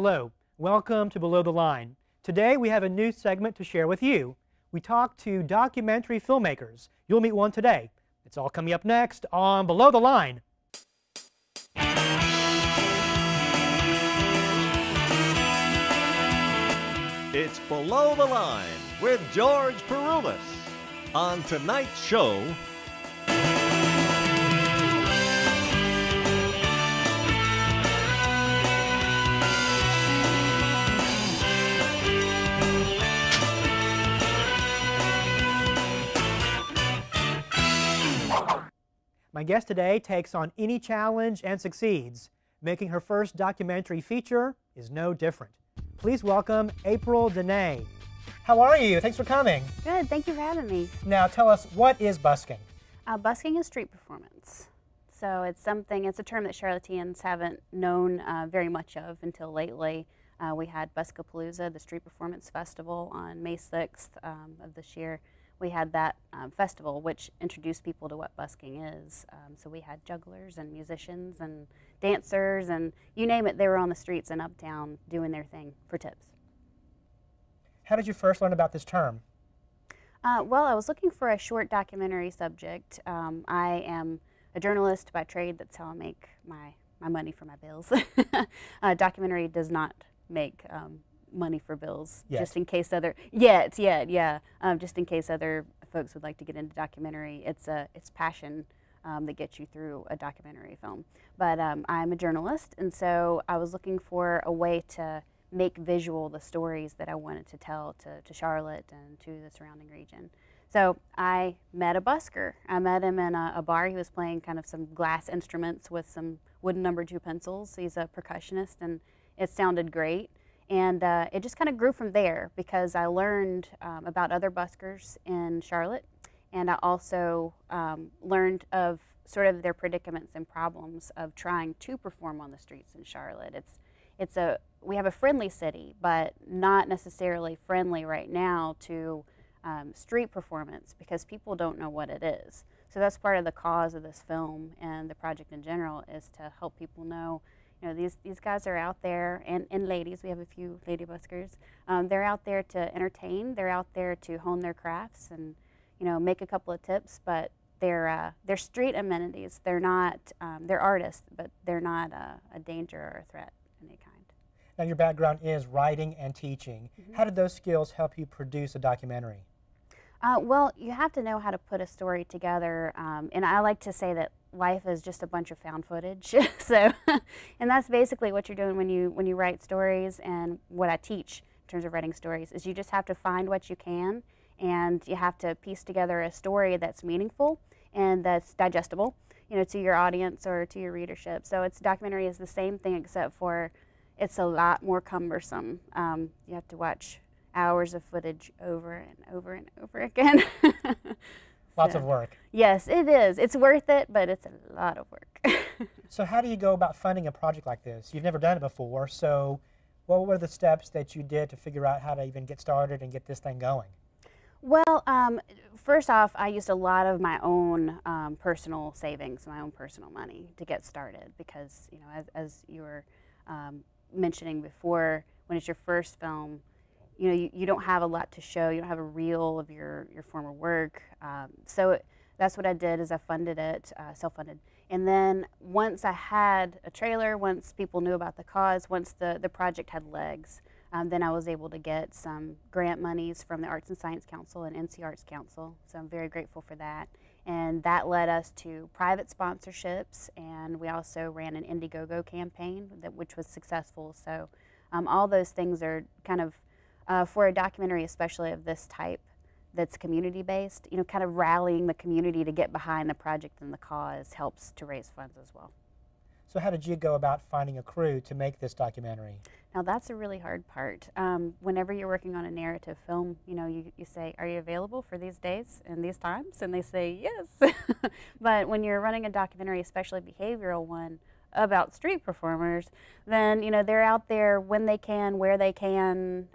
Hello, welcome to Below the Line. Today we have a new segment to share with you. We talk to documentary filmmakers. You'll meet one today. It's all coming up next on Below the Line. It's Below the Line with George Peroulas. On tonight's show, my guest today takes on any challenge and succeeds. Making her first documentary feature is no different. Please welcome April Denee. How are you? Thanks for coming. Good, thank you for having me. Now tell us, what is busking? Busking is street performance. So it's a term that Charlotteans haven't known very much of until lately. We had Buskapalooza, the street performance festival, on May 6th of this year. We had that festival, which introduced people to what busking is. So we had jugglers and musicians and dancers and you name it, they were on the streets in Uptown doing their thing for tips. How did you first learn about this term? Well, I was looking for a short documentary subject. I am a journalist by trade. That's how I make my money for my bills. Documentary does not make money for bills, just in case other just in case other folks would like to get into documentary. It's passion that gets you through a documentary film. But I'm a journalist, and so I was looking for a way to make visual the stories that I wanted to tell to Charlotte and to the surrounding region. So I met a busker. I met him in a bar. He was playing kind of some glass instruments with some wooden number 2 pencils. He's a percussionist, and it sounded great. And it just kind of grew from there because I learned about other buskers in Charlotte, and I also learned of sort of their predicaments and problems of trying to perform on the streets in Charlotte. We have a friendly city, but not necessarily friendly right now to street performance because people don't know what it is. So that's part of the cause of this film and the project in general, is to help people know, you know, these guys are out there, and ladies, we have a few lady buskers, they're out there to entertain, they're out there to hone their crafts and, you know, make a couple of tips, but they're street amenities. They're not, they're artists, but they're not a danger or a threat of any kind. Now your background is writing and teaching. Mm-hmm. How did those skills help you produce a documentary? Well, you have to know how to put a story together, and I like to say that life is just a bunch of found footage. So, and that's basically what you're doing when you write stories, and what I teach in terms of writing stories is you just have to find what you can, and you have to piece together a story that's meaningful and that's digestible, you know, to your audience or to your readership. So documentary is the same thing, except for it's a lot more cumbersome. You have to watch hours of footage over and over and over again. Lots of work. Yes, it is. It's worth it, but it's a lot of work. So how do you go about funding a project like this? You've never done it before, so what were the steps that you did to figure out how to even get started and get this thing going? Well, first off, I used a lot of my own personal savings, my own personal money to get started because, you know, as you were mentioning before, when it's your first film, you know, you don't have a lot to show. You don't have a reel of your former work. So that's what I did, is I funded it, self-funded. And then once I had a trailer, once people knew about the cause, once the project had legs, then I was able to get some grant monies from the Arts and Science Council and NC Arts Council. So I'm very grateful for that. And that led us to private sponsorships, and we also ran an Indiegogo campaign which was successful. So all those things are kind of, for a documentary especially of this type that's community-based, you know, kind of rallying the community to get behind the project and the cause helps to raise funds as well. So how did you go about finding a crew to make this documentary? Now that's a really hard part. Whenever you're working on a narrative film, you know, you say, are you available for these days and these times? And they say, yes. But when you're running a documentary, especially a behavioral one, about street performers, then, you know, they're out there when they can, where they can.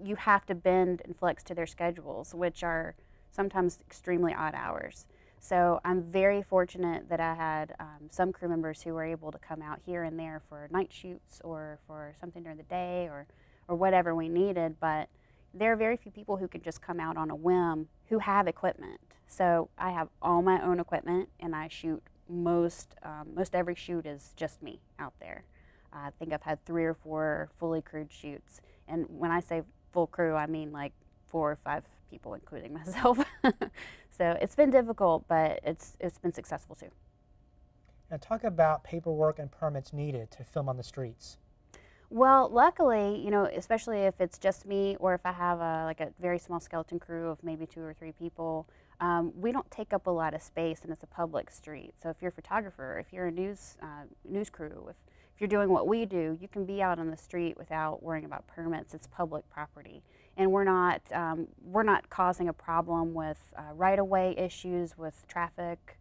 You have to bend and flex to their schedules, which are sometimes extremely odd hours. So I'm very fortunate that I had some crew members who were able to come out here and there for night shoots or for something during the day or whatever we needed, but there are very few people who can just come out on a whim who have equipment. So I have all my own equipment, and I shoot most every shoot is just me out there. I think I've had 3 or 4 fully crewed shoots, and when I say full crew, I mean like 4 or 5 people, including myself. So it's been difficult, but it's been successful too. Now talk about paperwork and permits needed to film on the streets. Well, luckily, you know, especially if it's just me or if I have like a very small skeleton crew of maybe 2 or 3 people, we don't take up a lot of space, and it's a public street. So if you're a photographer, if you're a news crew, if you're doing what we do, you can be out on the street without worrying about permits. It's public property, and we're not causing a problem with right-of-way issues with traffic,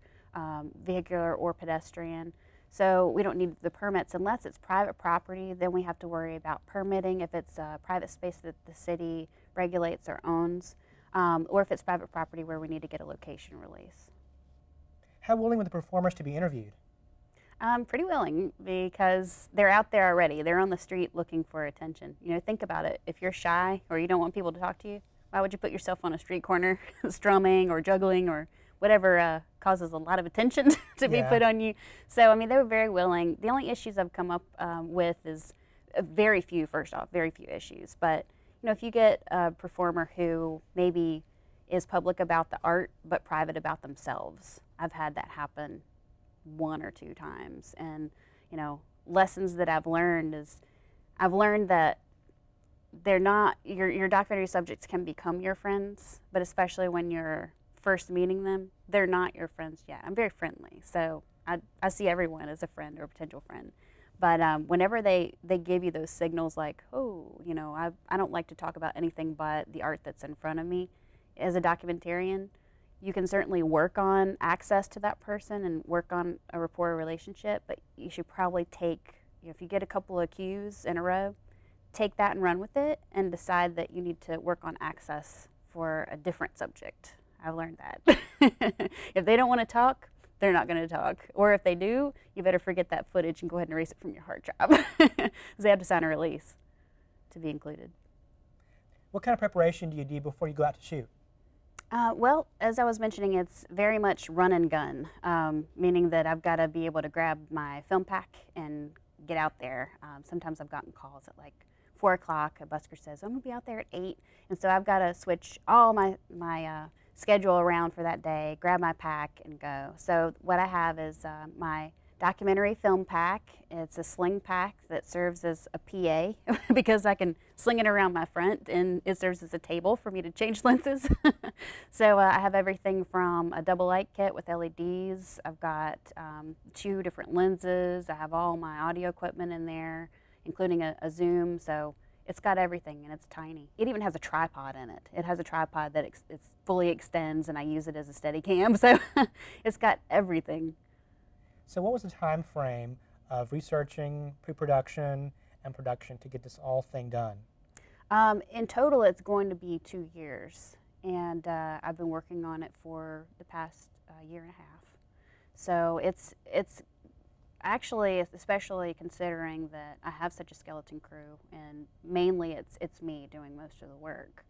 vehicular or pedestrian. So we don't need the permits unless it's private property. Then we have to worry about permitting if it's a private space that the city regulates or owns, or if it's private property where we need to get a location release. How willing were the performers to be interviewed? Pretty willing, because they're out there already. They're on the street looking for attention. You know, think about it. If you're shy or you don't want people to talk to you, why would you put yourself on a street corner strumming or juggling or whatever causes a lot of attention to be put on you? So, I mean, they were very willing. The only issues I've come up with is very few, first off, very few issues. But, you know, if you get a performer who maybe is public about the art but private about themselves, I've had that happen 1 or 2 times. And, you know, lessons that I've learned is I've learned that they're not, your documentary subjects can become your friends, but especially when you're first meeting them, they're not your friends yet. I'm very friendly, so I see everyone as a friend or a potential friend. But whenever they give you those signals like, oh, you know, I don't like to talk about anything but the art that's in front of me, as a documentarian, you can certainly work on access to that person and work on a rapport relationship, but you should probably take, you know, if you get a couple of cues in a row, take that and run with it and decide that you need to work on access for a different subject. I've learned that. If they don't want to talk, they're not going to talk. Or if they do, you better forget that footage and go ahead and erase it from your hard drive. Because they have to sign a release to be included. What kind of preparation do you do before you go out to shoot? Well, as I was mentioning, it's very much run and gun, meaning that I've got to be able to grab my film pack and get out there. Sometimes I've gotten calls at like 4 o'clock. A busker says, I'm going to be out there at 8. And so I've got to switch all my schedule around for that day, grab my pack, and go. So what I have is my documentary film pack. It's a sling pack that serves as a PA because I can sling it around my front, and it serves as a table for me to change lenses. So I have everything from a double light kit with LEDs. I've got 2 different lenses. I have all my audio equipment in there, including a zoom. So it's got everything, and it's tiny. It even has a tripod in it. It has a tripod that it fully extends, and I use it as a steady cam. So it's got everything. So what was the time frame of researching, pre-production, and production to get this all thing done? In total, it's going to be 2 years, and I've been working on it for the past year and a half. So it's actually, especially considering that I have such a skeleton crew, and mainly it's me doing most of the work.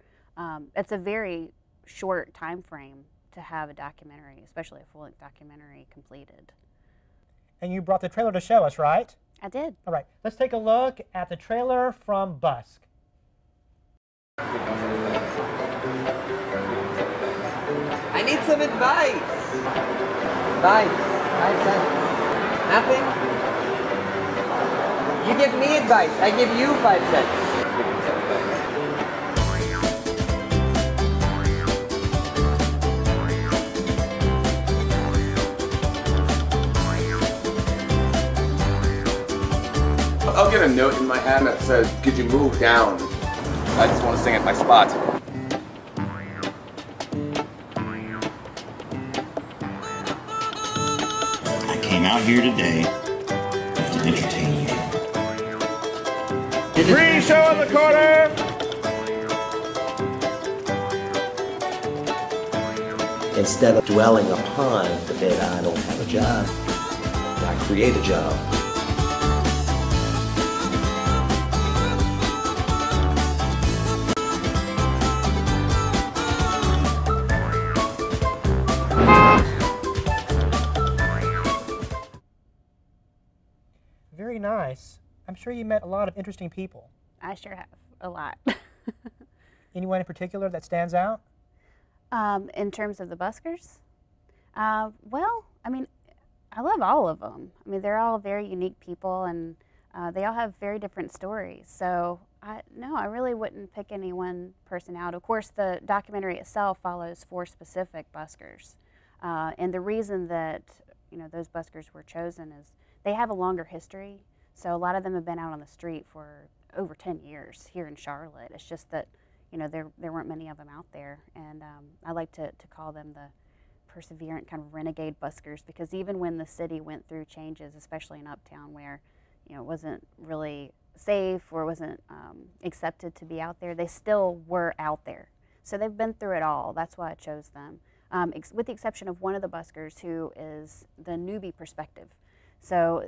It's a very short time frame to have a documentary, especially a full-length documentary, completed. And you brought the trailer to show us, right? I did. All right, let's take a look at the trailer from Busk. I need some advice. Advice. Nothing? You give me advice. I give you 5 cents. I'll get a note in my hand that says, could you move down? I just want to sing at my spot. I came out here today to entertain you. Free show in the corner! Instead of dwelling upon the day that I don't have a job, I create a job. Very nice. I'm sure you met a lot of interesting people. I sure have, a lot. Anyone in particular that stands out? In terms of the buskers? Well, I mean, I love all of them. I mean, they're all very unique people, and they all have very different stories. So, no, I really wouldn't pick any one person out. Of course, the documentary itself follows 4 specific buskers. And the reason that, those buskers were chosen is they have a longer history. So a lot of them have been out on the street for over 10 years here in Charlotte. It's just that, there weren't many of them out there. And I like to call them the perseverant kind of renegade buskers, because even when the city went through changes, especially in Uptown where, it wasn't really safe or wasn't accepted to be out there, they still were out there. So they've been through it all. That's why I chose them. With the exception of one of the buskers who is the newbie perspective. So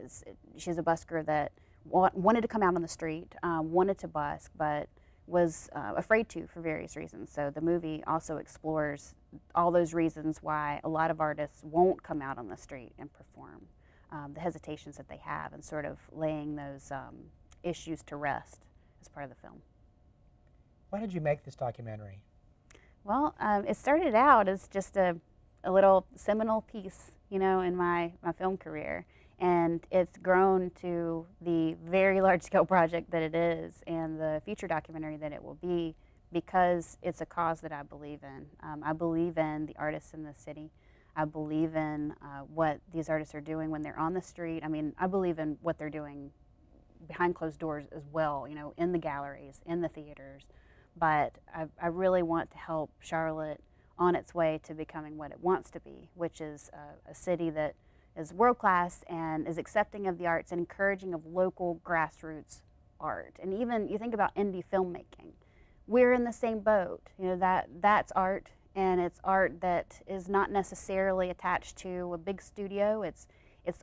she's a busker that wanted to come out on the street, wanted to busk, but was afraid to for various reasons. So the movie also explores all those reasons why a lot of artists won't come out on the street and perform, the hesitations that they have, and sort of laying those issues to rest as part of the film. Why did you make this documentary? Well, it started out as just a little seminal piece, in my film career. And it's grown to the very large-scale project that it is, and the feature documentary that it will be, because it's a cause that I believe in. I believe in the artists in the city. I believe in what these artists are doing when they're on the street. I mean, I believe in what they're doing behind closed doors as well, in the galleries, in the theaters. But I really want to help Charlotte on its way to becoming what it wants to be, which is a city that is world-class and is accepting of the arts and encouraging of local grassroots art. And even you think about indie filmmaking, we're in the same boat. That's art, and it's art that is not necessarily attached to a big studio. It's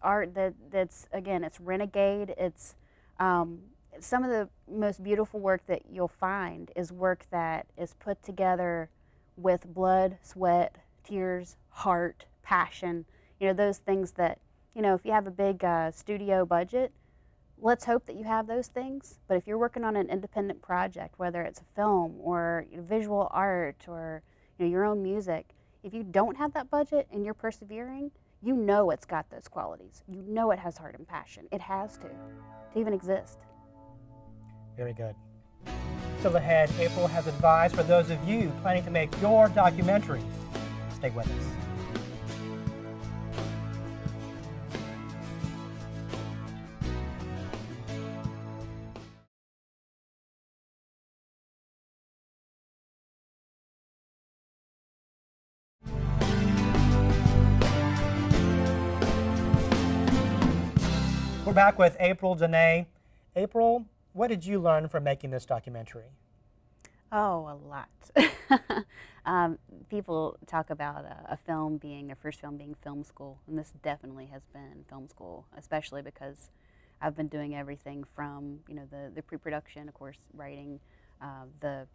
art that's again, it's renegade. It's some of the most beautiful work that you'll find is work that is put together with blood, sweat, tears, heart, passion. Those things that, if you have a big studio budget, let's hope that you have those things. But if you're working on an independent project, whether it's a film or visual art or your own music, if you don't have that budget and you're persevering, it's got those qualities. It has heart and passion. It has to even exist. Very good. Still ahead, April has advice for those of you planning to make your documentary. Stay with us. We're back with April Denee. April, what did you learn from making this documentary? Oh, a lot. People talk about a film being, their first film being film school, and this definitely has been film school, especially because I've been doing everything from, the pre-production, of course, writing the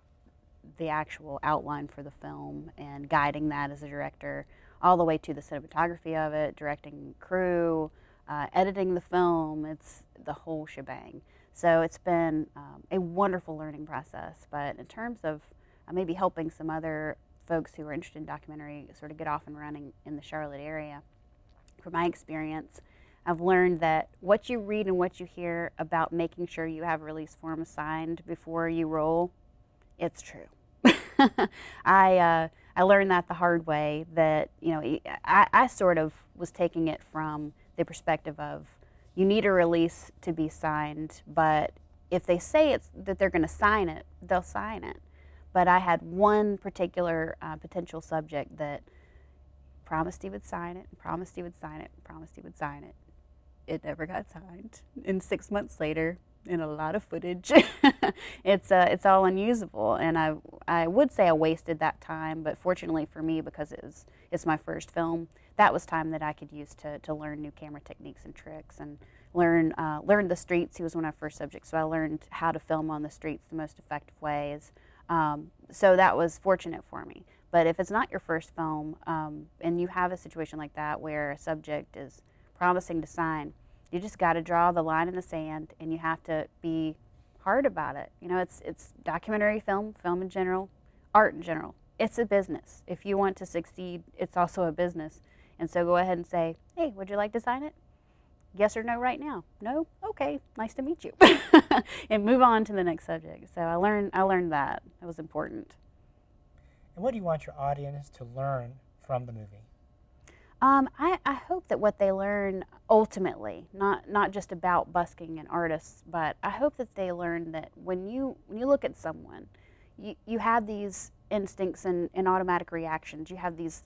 actual outline for the film and guiding that as a director, all the way to the cinematography of it, directing crew, editing the film. It's the whole shebang. So it's been a wonderful learning process. But in terms of maybe helping some other folks who are interested in documentary sort of get off and running in the Charlotte area, from my experience, I've learned that what you read and what you hear about making sure you have release forms signed before you roll, it's true. I learned that the hard way, that I sort of was taking it from the perspective of, you need a release to be signed, but if they say that they're going to sign it, they'll sign it. But I had one particular potential subject that promised he would sign it, promised he would sign it, promised he would sign it. It never got signed. And 6 months later, in a lot of footage, it's all unusable. And I would say I wasted that time, but fortunately for me, because it's it's my first film, that was time that I could use to learn new camera techniques and tricks and learn the streets. He was one of our first subjects, so I learned how to film on the streets the most effective ways. So that was fortunate for me. But if it's not your first film and you have a situation like that where a subject is promising to sign, you just got to draw the line in the sand, and you have to be hard about it. You know, it's documentary film, film in general, art in general. It's a business. If you want to succeed, it's also a business. And so go ahead and say, hey, would you like to sign it? Yes or no right now? No? Okay, nice to meet you. And move on to the next subject. So I learned that. That was important. And what do you want your audience to learn from the movie? I hope that what they learn ultimately, not just about busking and artists, but I hope that they learn that when you look at someone, you have these instincts and automatic reactions. You have these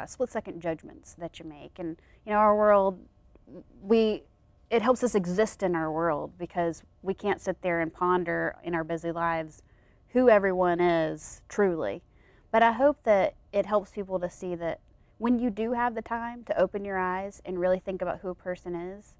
split-second judgments that you make. And you know, our world, it helps us exist in our world because we can't sit there and ponder in our busy lives who everyone is truly. But I hope that it helps people to see that when you do have the time to open your eyes and really think about who a person is,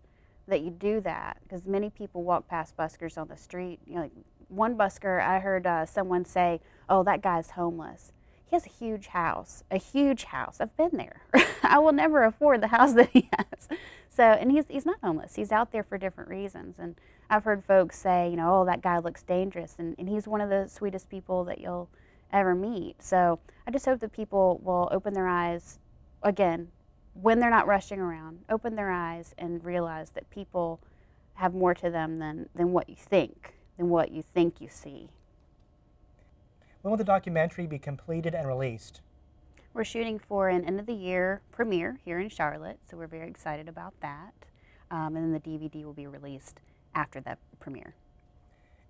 that you do that. Because many people walk past buskers on the street. You know, like one busker, I heard someone say, oh, that guy's homeless. He has a huge house, a huge house. I've been there. I will never afford the house that he has. So, and he's not homeless. He's out there for different reasons. And I've heard folks say, you know, oh, that guy looks dangerous. And he's one of the sweetest people that you'll ever meet. So I just hope that people will open their eyes, again, when they're not rushing around, open their eyes and realize that people have more to them than what you think, you see. When will the documentary be completed and released? We're shooting for an end-of-the-year premiere here in Charlotte, so we're very excited about that. And then the DVD will be released after that premiere.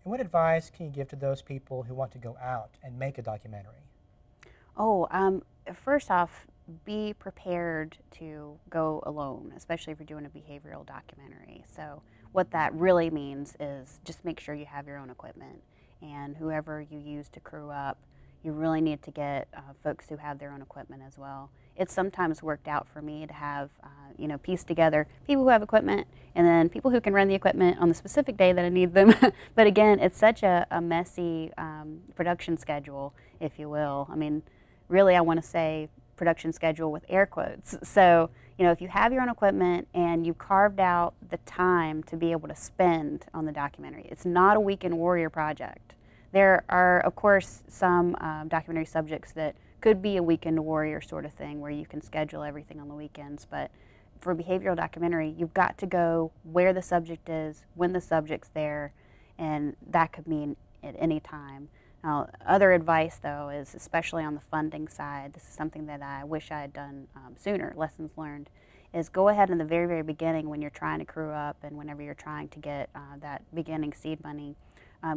And what advice can you give to those people who want to go out and make a documentary? Oh, first off, be prepared to go alone, especially if you're doing a behavioral documentary. So what that really means is just make sure you have your own equipment, and whoever you use to crew up, you really need to get folks who have their own equipment as well. It's sometimes worked out for me to have, you know, piece together people who have equipment and then people who can run the equipment on the specific day that I need them. But again, it's such a messy production schedule, if you will. I mean, really, I want to say production schedule with air quotes. So, you know, if you have your own equipment and you carved out the time to be able to spend on the documentary, it's not a weekend warrior project. There are, of course, some documentary subjects that could be a weekend warrior sort of thing where you can schedule everything on the weekends, but for a behavioral documentary, you've got to go where the subject is, when the subject's there, and that could mean at any time. Now, other advice, though, is especially on the funding side, this is something that I wish I had done sooner, lessons learned, is go ahead in the very, very beginning when you're trying to crew up and whenever you're trying to get that beginning seed money,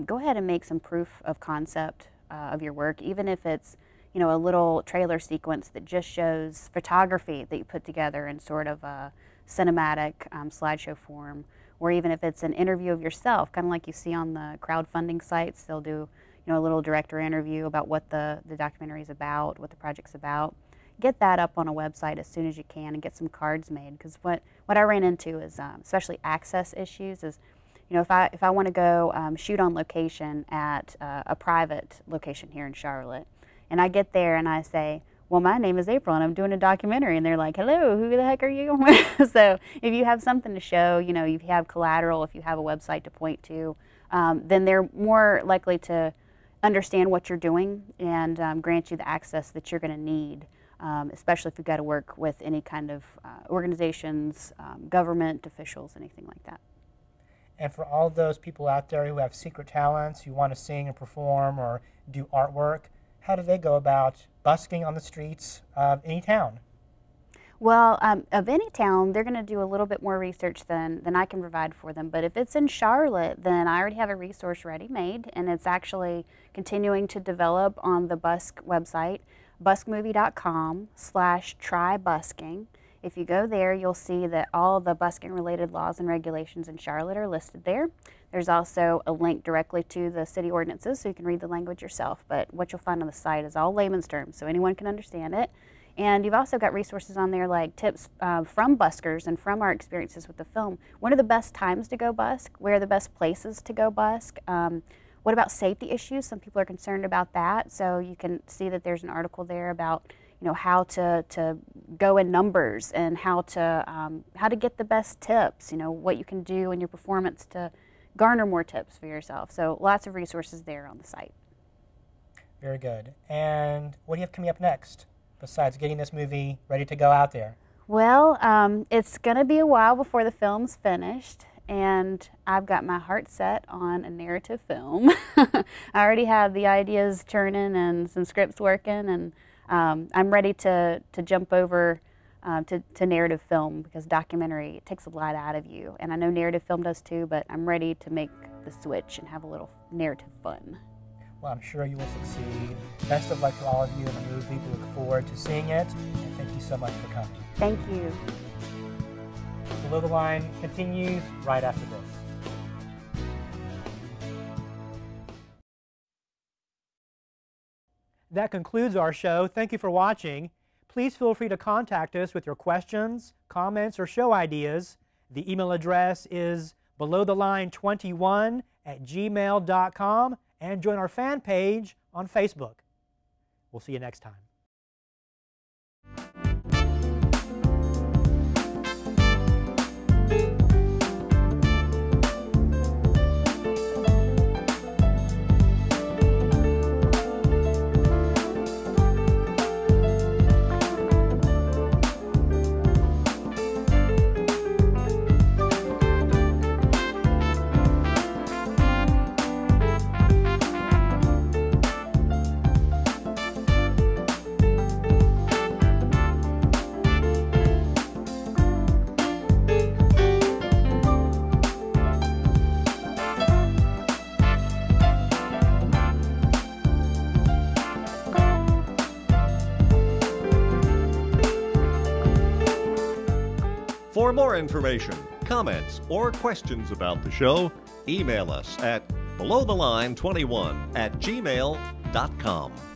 go ahead and make some proof of concept of your work, even if it's, you know, a little trailer sequence that just shows photography that you put together in sort of a cinematic slideshow form, or even if it's an interview of yourself, kind of like you see on the crowdfunding sites. They'll do, you know, a little director interview about what the documentary is about, what the project's about. Get that up on a website as soon as you can and get some cards made, because what I ran into is, especially access issues, is, you know, if I want to go shoot on location at a private location here in Charlotte, and I get there and I say, well, my name is April and I'm doing a documentary, and they're like, hello, who the heck are you? So if you have something to show, you know, you have collateral, if you have a website to point to, then they're more likely to understand what you're doing and grant you the access that you're going to need, especially if you've got to work with any kind of organizations, government officials, anything like that. And for all those people out there who have secret talents, who want to sing or perform or do artwork, how do they go about busking on the streets of any town? Well, of any town, they're going to do a little bit more research than I can provide for them. But if it's in Charlotte, then I already have a resource ready-made, and it's actually continuing to develop on the Busk website, buskmovie.com/trybusking. If you go there, you'll see that all the busking-related laws and regulations in Charlotte are listed there. There's also a link directly to the city ordinances, so you can read the language yourself. But what you'll find on the site is all layman's terms, so anyone can understand it. And you've also got resources on there like tips from buskers and from our experiences with the film. When are the best times to go busk? Where are the best places to go busk? What about safety issues? Some people are concerned about that. So you can see that there's an article there about how to go in numbers and how to get the best tips. What you can do in your performance to garner more tips for yourself. So lots of resources there on the site. Very good. And what do you have coming up next besides getting this movie ready to go out there? Well, it's going to be a while before the film's finished, and I've got my heart set on a narrative film. I already have the ideas churning and some scripts working, and I'm ready to jump over to narrative film, because documentary, it takes a lot out of you. And I know narrative film does too, but I'm ready to make the switch and have a little narrative fun. Well, I'm sure you will succeed. Best of luck to all of you in the movie. We look forward to seeing it, and thank you so much for coming. Thank you. Below the Line continues right after this. That concludes our show. Thank you for watching. Please feel free to contact us with your questions, comments, or show ideas. The email address is belowtheline21@gmail.com, and join our fan page on Facebook. We'll see you next time. For more information, comments, or questions about the show, email us at belowtheline21@gmail.com.